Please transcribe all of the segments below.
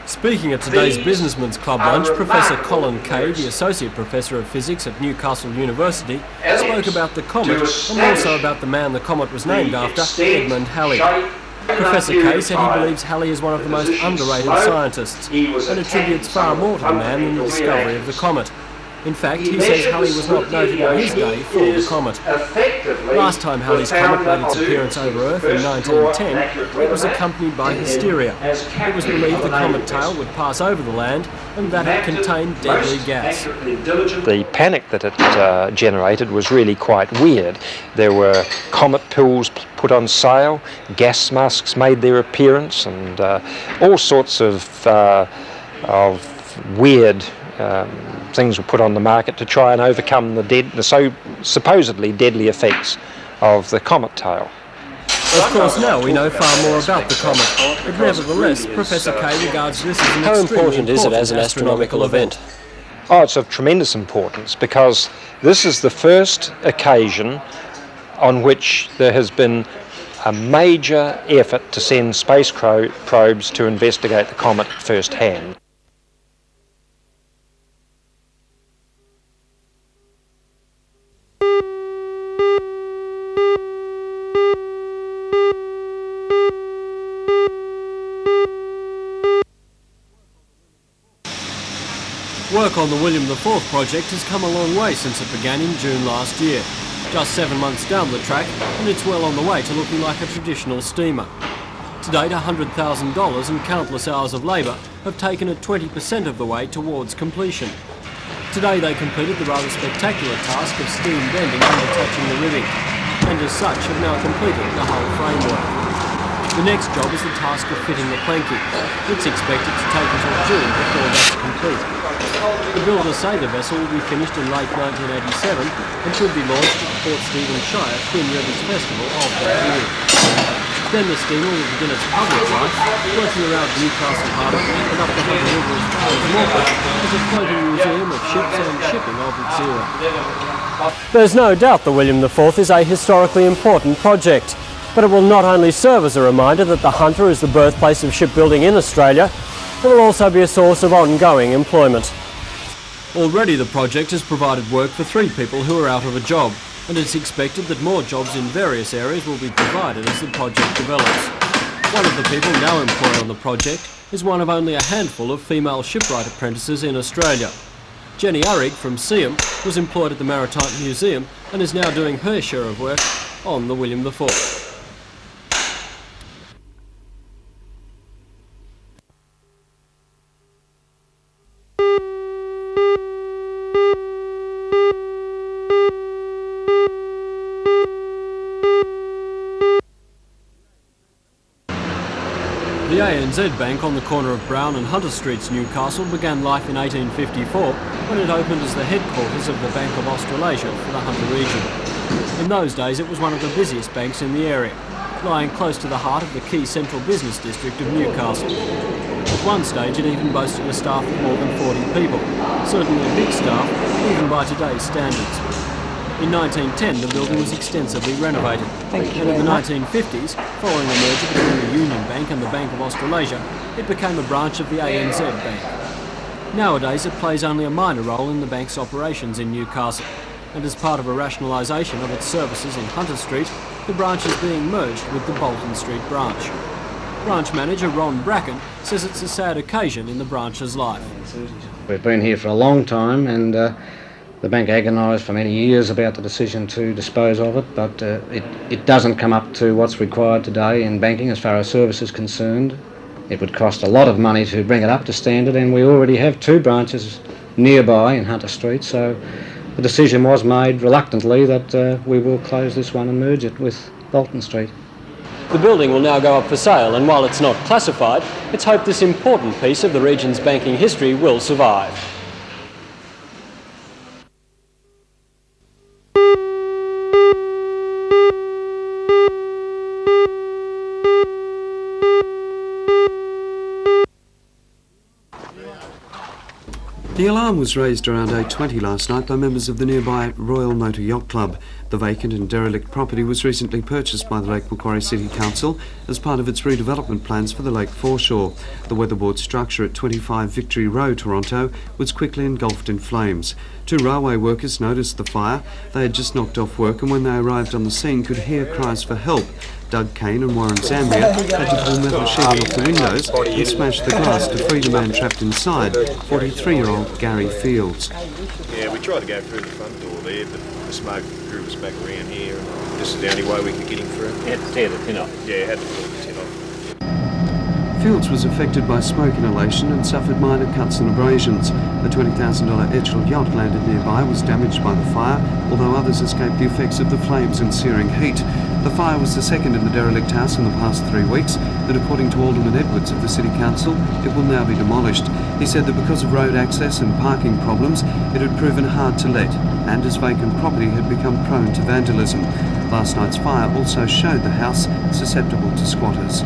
Speaking at today's Businessman's Club lunch, Professor Colin Kay, the Associate Professor of Physics at Newcastle University, spoke about the comet and also about the man the comet was named after, Edmund Halley. Professor Kay said he believes Halley is one of the most underrated scientists and attributes far more to the man than the discovery of the comet. In fact, he says Halley was not noted on his day for the comet. Last time Halley's comet made its appearance over Earth in 1910, it was accompanied by hysteria. It was believed the comet tail would pass over the land and that it contained deadly gas. The panic that it generated was really quite weird. There were comet pills put on sale, gas masks made their appearance, and all sorts of weird things were put on the market to try and overcome the so supposedly deadly effects of the comet tail. Of course, now we know far more about the comet, but nevertheless, Professor Kay regards this as an How extremely important is it as an astronomical event? Oh, it's of tremendous importance because this is the first occasion on which there has been a major effort to send space probes to investigate the comet firsthand. Work on the William IV project has come a long way since it began in June last year. Just 7 months down the track, and it's well on the way to looking like a traditional steamer. To date, $100,000 and countless hours of labour have taken it 20% of the way towards completion. Today they completed the rather spectacular task of steam bending and attaching the ribbing, and as such have now completed the whole framework. The next job is the task of fitting the planking. It's expected to take until June before that's complete. The builders say the vessel will be finished in late 1987 and should be launched at the Port Stephens Shire Twin Rivers Festival of that year. Then the steamer will begin its public life, working around Newcastle Harbour and up the Hunter River as far as Norfolk as a floating museum of ships and shipping of its era. There's no doubt the William IV is a historically important project, but it will not only serve as a reminder that the Hunter is the birthplace of shipbuilding in Australia, it will also be a source of ongoing employment. Already the project has provided work for 3 people who are out of a job, and it's expected that more jobs in various areas will be provided as the project develops. One of the people now employed on the project is one of only a handful of female shipwright apprentices in Australia. Jenny Urrig from Seaham was employed at the Maritime Museum and is now doing her share of work on the William IV. The ANZ Bank on the corner of Brown and Hunter Streets, Newcastle, began life in 1854 when it opened as the headquarters of the Bank of Australasia for the Hunter region. In those days it was one of the busiest banks in the area, lying close to the heart of the key central business district of Newcastle. At one stage it even boasted a staff of more than 40 people, certainly a big staff, even by today's standards. In 1910 the building was extensively renovated, and in the 1950s, following a merger between the Union Bank and the Bank of Australasia, it became a branch of the ANZ Bank. Nowadays it plays only a minor role in the bank's operations in Newcastle, and as part of a rationalisation of its services in Hunter Street, the branch is being merged with the Bolton Street branch. Branch manager Ron Bracken says it's a sad occasion in the branch's life. We've been here for a long time, and the bank agonised for many years about the decision to dispose of it, but it doesn't come up to what's required today in banking as far as service is concerned. It would cost a lot of money to bring it up to standard, and we already have 2 branches nearby in Hunter Street, so the decision was made reluctantly that we will close this one and merge it with Bolton Street. The building will now go up for sale, and while it's not classified, it's hoped this important piece of the region's banking history will survive. The alarm was raised around 8:20 last night by members of the nearby Royal Motor Yacht Club. The vacant and derelict property was recently purchased by the Lake Macquarie City Council as part of its redevelopment plans for the lake foreshore. The Weatherboard structure at 25 Victory Road, Toronto, was quickly engulfed in flames. 2 railway workers noticed the fire. They had just knocked off work, and when they arrived on the scene could hear cries for help. Doug Kane and Warren Zambia had to pull metal sheeting off the windows and smash the glass to free the man trapped inside, 43-year-old Gary Fields. Yeah, we tried to go through the front door there, but the smoke drew us back around here, and this is the only way we could get him through. You had to tear the tin off. Yeah, had to pull the tin off. Fields was affected by smoke inhalation and suffered minor cuts and abrasions. The $20,000 Etchell yacht landed nearby was damaged by the fire, although others escaped the effects of the flames and searing heat. The fire was the second in the derelict house in the past 3 weeks, and according to Alderman Edwards of the City Council, it will now be demolished. He said that because of road access and parking problems, it had proven hard to let, and as vacant property had become prone to vandalism. Last night's fire also showed the house susceptible to squatters.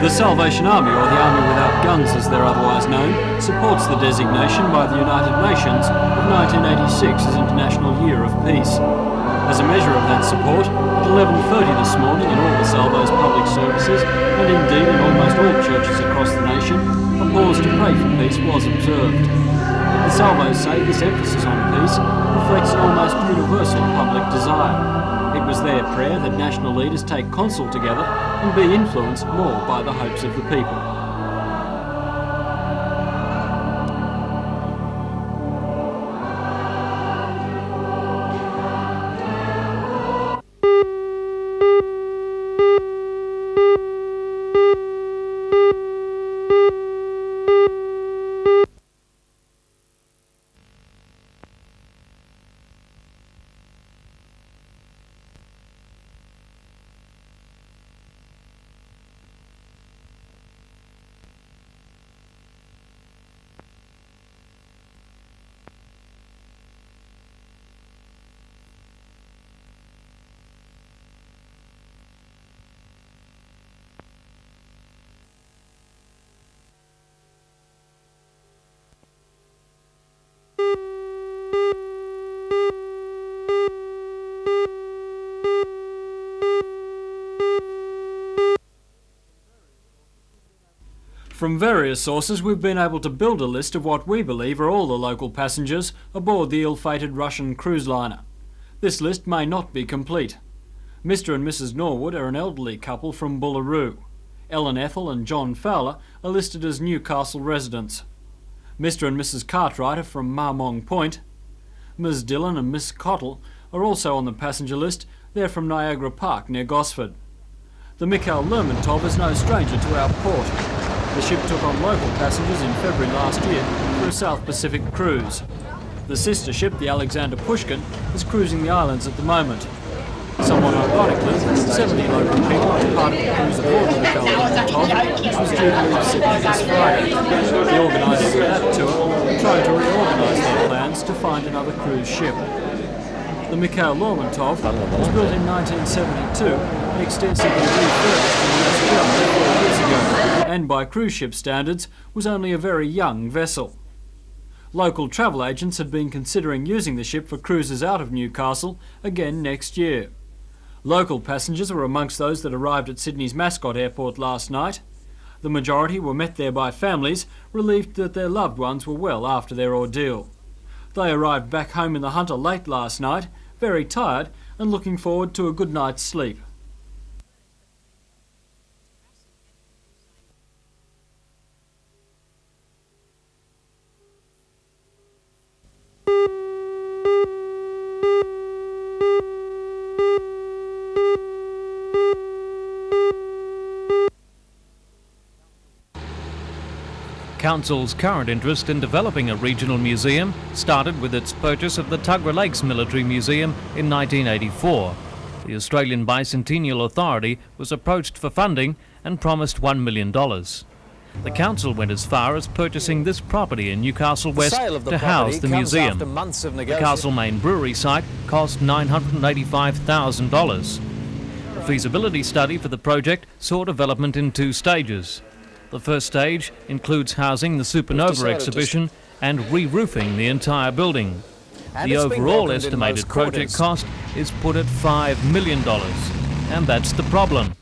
The Salvation Army, or the Army Without Guns as they're otherwise known, supports the designation by the United Nations of 1986 as International Year of Peace. As a measure of that support, at 11:30 this morning in all the Salvo's public services, and indeed in almost all churches across the nation, a pause to pray for peace was observed. The Salvos say this emphasis on peace reflects an almost universal public desire. It was their prayer that national leaders take counsel together and be influenced more by the hopes of the people. From various sources, we've been able to build a list of what we believe are all the local passengers aboard the ill-fated Russian cruise liner. This list may not be complete. Mr. and Mrs. Norwood are an elderly couple from Bullaroo. Ellen Ethel and John Fowler are listed as Newcastle residents. Mr. and Mrs. Cartwright are from Marmong Point. Ms. Dillon and Miss Cottle are also on the passenger list. They're from Niagara Park near Gosford. The Mikhail Lermontov is no stranger to our port. The ship took on local passengers in February last year for a South Pacific cruise. The sister ship, the Alexander Pushkin, is cruising the islands at the moment. Somewhat ironically, 70 local people were part of the cruise aboard the Mikhail Lermontov, which was due to leave Sydney this Friday. The organisers of that tour are trying to reorganise their plans to find another cruise ship. The Mikhail Lermontov was built in 1972 and extensively refurbished in West Germany 4 years ago, and by cruise ship standards was only a very young vessel. Local travel agents had been considering using the ship for cruises out of Newcastle again next year. Local passengers were amongst those that arrived at Sydney's Mascot Airport last night. The majority were met there by families, relieved that their loved ones were well after their ordeal. They arrived back home in the Hunter late last night, very tired and looking forward to a good night's sleep. Council's current interest in developing a regional museum started with its purchase of the Tuggerah Lakes Military Museum in 1984. The Australian Bicentennial Authority was approached for funding and promised $1 million. The council went as far as purchasing this property in Newcastle West to house the museum. The Castle Main Brewery site cost $985,000. The feasibility study for the project saw development in 2 stages. The first stage includes housing the Supernova exhibition and re-roofing the entire building. The overall estimated project cost is put at $5 million, and that's the problem.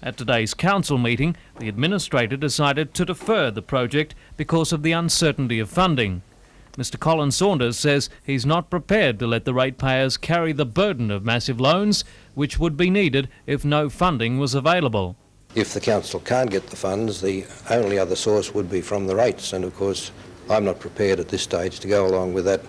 At today's council meeting, the administrator decided to defer the project because of the uncertainty of funding. Mr. Colin Saunders says he's not prepared to let the ratepayers carry the burden of massive loans, which would be needed if no funding was available. If the council can't get the funds, the only other source would be from the rates, and of course I'm not prepared at this stage to go along with that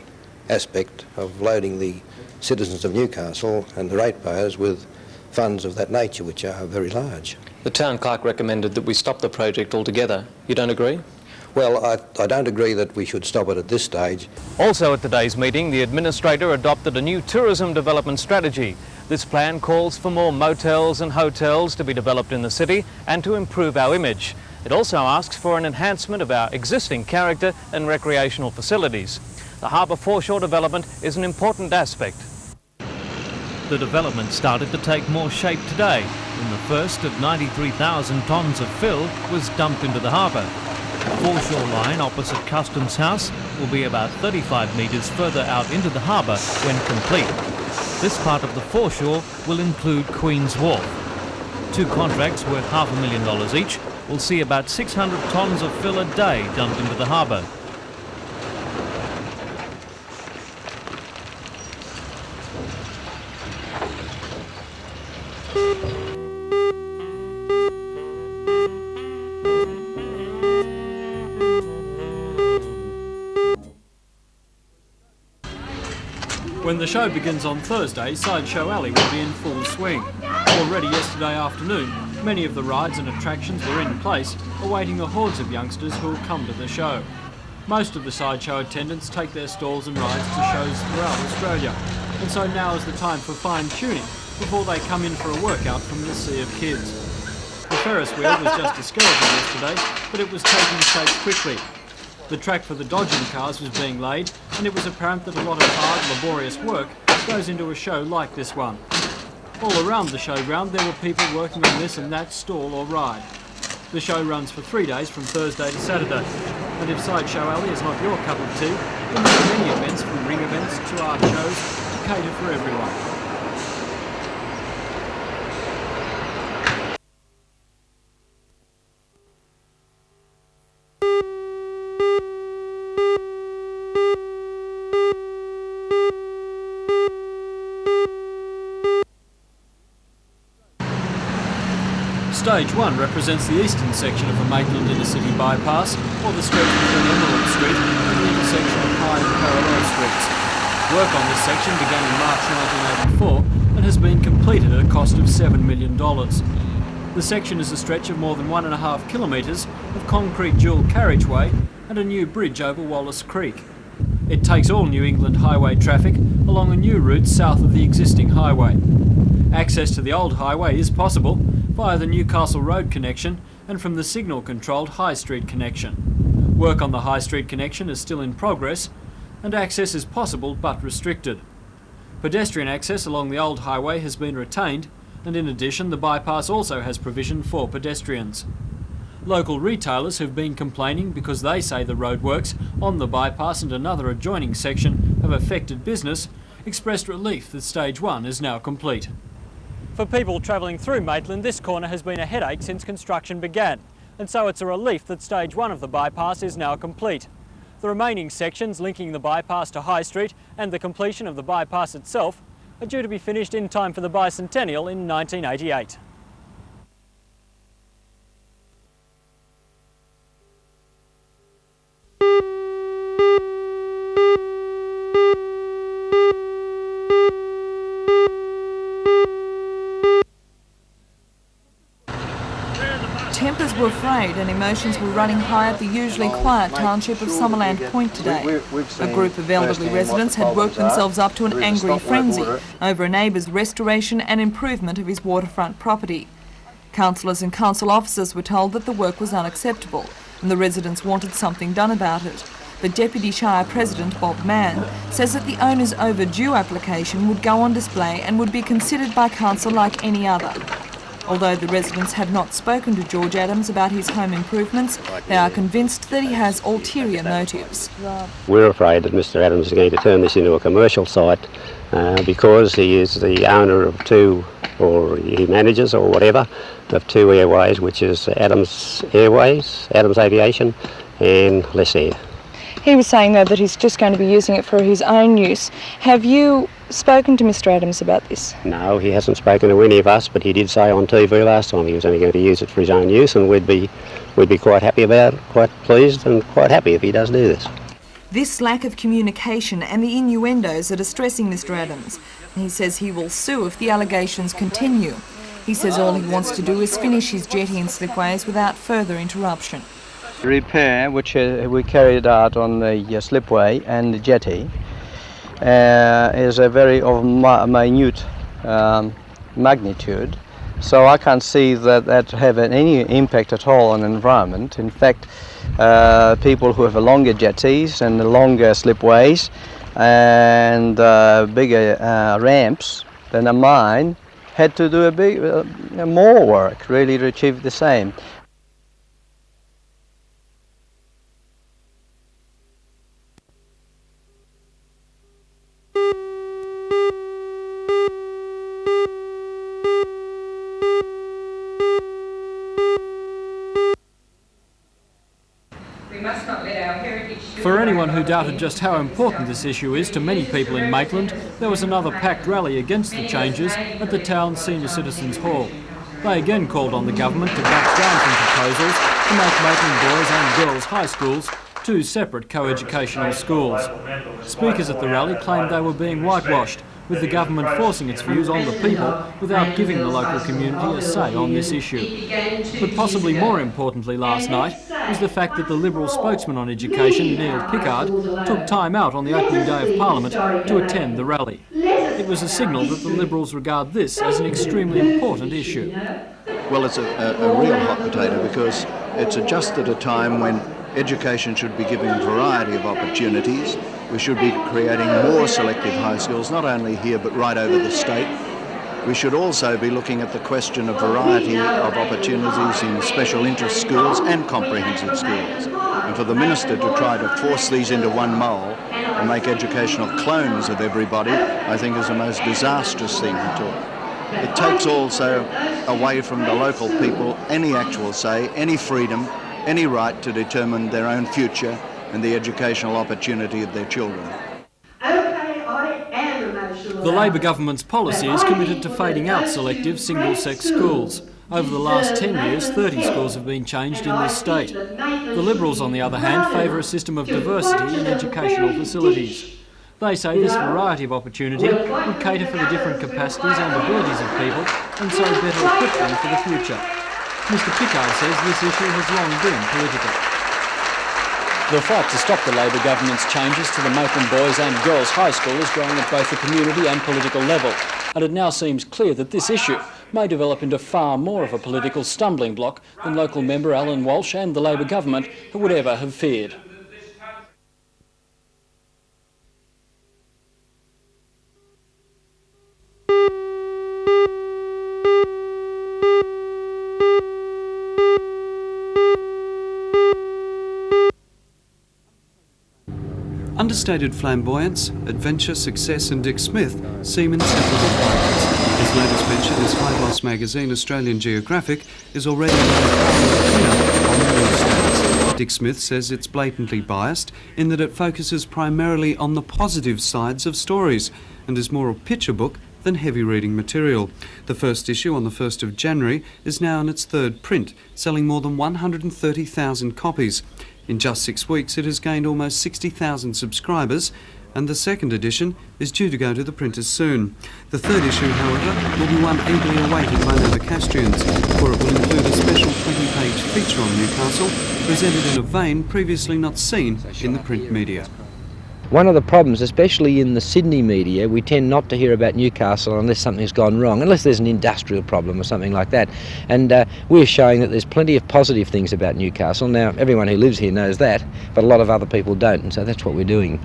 aspect of loading the citizens of Newcastle and the ratepayers with funds of that nature, which are very large. The town clerk recommended that we stop the project altogether. You don't agree? Well, I don't agree that we should stop it at this stage. Also at today's meeting, the administrator adopted a new tourism development strategy. This plan calls for more motels and hotels to be developed in the city and to improve our image. It also asks for an enhancement of our existing character and recreational facilities. The harbour foreshore development is an important aspect. The development started to take more shape today when the first of 93,000 tonnes of fill was dumped into the harbour. The foreshore line opposite Customs House will be about 35 metres further out into the harbour when complete. This part of the foreshore will include Queen's Wharf. 2 contracts worth $500,000 each will see about 600 tonnes of fill a day dumped into the harbour. When the show begins on Thursday, Sideshow Alley will be in full swing. Already yesterday afternoon, many of the rides and attractions were in place, awaiting the hordes of youngsters who will come to the show. Most of the sideshow attendants take their stalls and rides to shows throughout Australia, and so now is the time for fine-tuning before they come in for a workout from the sea of kids. The Ferris wheel was just a skeleton yesterday, but it was taking shape quickly. The track for the dodging cars was being laid, and it was apparent that a lot of hard, laborious work goes into a show like this one. All around the showground there were people working on this and that stall or ride. The show runs for 3 days from Thursday to Saturday, and if Sideshow Alley is not your cup of tea, then there are many events from ring events to art shows to cater for everyone. Stage 1 represents the eastern section of the Maitland inner city bypass, or the stretch between Emerald Street and the intersection of High and Parallel Streets. Work on this section began in March 1984 and has been completed at a cost of $7 million. The section is a stretch of more than 1.5 kilometres of concrete dual carriageway and a new bridge over Wallace Creek. It takes all New England highway traffic along a new route south of the existing highway. Access to the old highway is possible via the Newcastle Road connection and from the signal-controlled High Street connection. Work on the High Street connection is still in progress and access is possible but restricted. Pedestrian access along the old highway has been retained, and in addition the bypass also has provision for pedestrians. Local retailers have been complaining because they say the roadworks on the bypass and another adjoining section have affected business, expressed relief that Stage 1 is now complete. For people travelling through Maitland, this corner has been a headache since construction began, and so it's a relief that Stage 1 of the bypass is now complete. The remaining sections linking the bypass to High Street and the completion of the bypass itself are due to be finished in time for the bicentennial in 1988. Tempers were frayed and emotions were running high at the usually quiet township of Summerland Point today. A group of elderly residents had worked themselves up to an angry frenzy over a neighbour's restoration and improvement of his waterfront property. Councillors and council officers were told that the work was unacceptable, and the residents wanted something done about it. But Deputy Shire President Bob Mann says that the owner's overdue application would go on display and would be considered by council like any other. Although the residents have not spoken to George Adams about his home improvements, they are convinced that he has ulterior motives. We're afraid that Mr Adams is going to turn this into a commercial site because he is the owner of two, or he manages or whatever, of two airways, which is Adams Airways, Adams Aviation and Less Air. He was saying, though, that he's just going to be using it for his own use. Have you spoken to Mr Adams about this? No, he hasn't spoken to any of us, but he did say on TV last time he was only going to use it for his own use, and we'd be quite happy about it, quite pleased and quite happy if he does do this. This lack of communication and the innuendos are distressing Mr Adams. He says he will sue if the allegations continue. He says all he wants to do is finish his jetty and slipways without further interruption. Repair, which we carried out on the slipway and the jetty, is a very minute magnitude, so I can't see that have any impact at all on the environment. In fact, people who have longer jetties and longer slipways and bigger ramps than mine had to do more work really to achieve the same. For anyone who doubted just how important this issue is to many people in Maitland, there was another packed rally against the changes at the town's Senior Citizens Hall. They again called on the government to back down from proposals to make Maitland boys and girls high schools two separate co-educational schools. Speakers at the rally claimed they were being whitewashed, with the government forcing its views on the people without giving the local community a say on this issue. But possibly more importantly last night was the fact that the Liberal spokesman on education, Neil Pickard, took time out on the opening day of Parliament to attend the rally. It was a signal that the Liberals regard this as an extremely important issue. Well, it's a real hot potato because it's just at a time when education should be giving a variety of opportunities. We should be creating more selective high schools, not only here but right over the state. We should also be looking at the question of variety of opportunities in special interest schools and comprehensive schools. And for the Minister to try to force these into one mould and make educational clones of everybody, I think is the most disastrous thing at all. It takes also away from the local people any actual say, any freedom, any right to determine their own future and the educational opportunity of their children. The Labor government's policy is committed to fading out selective single-sex schools. Over the last 10 years, 30 schools have been changed in this state. The Liberals, on the other hand, favour a system of diversity in educational facilities. They say this variety of opportunity would cater for the different capacities and abilities of people and so better equip them for the future. Mr Pickard says this issue has long been political. The fight to stop the Labor government's changes to the Maitland Boys and Girls High School is growing at both the community and political level, and it now seems clear that this issue may develop into far more of a political stumbling block than local member Alan Walsh and the Labor government would ever have feared. Understated flamboyance, adventure, success and Dick Smith seem inseparable partners. His latest venture, this high-gloss magazine, Australian Geographic, is already on the newsstands. Dick Smith says it's blatantly biased in that it focuses primarily on the positive sides of stories and is more a picture book than heavy reading material. The first issue on the 1st of January is now in its third print, selling more than 130,000 copies. In just 6 weeks, it has gained almost 60,000 subscribers, and the second edition is due to go to the printers soon. The third issue, however, will be one eagerly awaited by Novocastrians, for it will include a special 20-page feature on Newcastle, presented in a vein previously not seen in the print media. One of the problems, especially in the Sydney media, we tend not to hear about Newcastle unless something's gone wrong, unless there's an industrial problem or something like that. And we're showing that there's plenty of positive things about Newcastle. Now, everyone who lives here knows that, but a lot of other people don't, and so that's what we're doing.